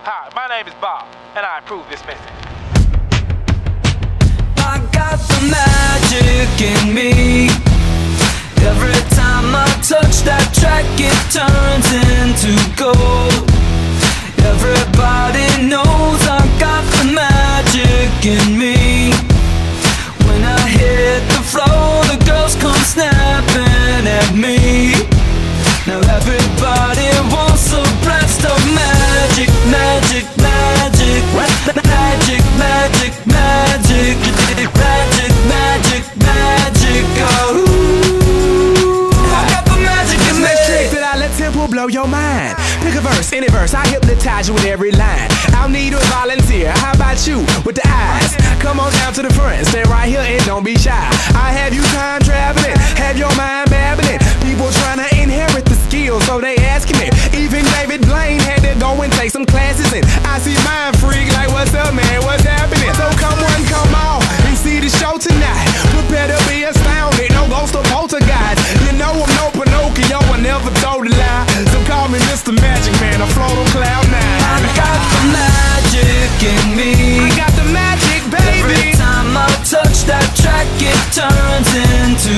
Hi, my name is Bob, and I approve this message. I got the magic in me. Every time I touch that track, it turns into gold. Everybody knows I got the magic in me. When I hit the floor, the girls come snapping at me. Now everybody wants a blast of magic, magic, magic, magic, magic, magic, magic, magic, magic, oh. I got the magic in me. Trick that I let tempo blow your mind. Pick a verse, any verse, I hypnotize you with every line. I'll need a volunteer, how about you with the eyes? Come on down to the front, stay right here and don't be shy. I have you time traveling, have your mind babbling. People trying to inherit the skills, so they asking me. Even David Blaine had to go and take some classes, and I see mind freak like, what's up, man, what's happening? So come on, come on, and see the show tonight. Prepare to be astounded, no ghost or poltergeist. You know I'm no Pinocchio, I never told a lie. So call me Mr. Magic Man, I float on cloud nine. I got the magic in me. I got the magic, baby. Every time I touch that track, it turns into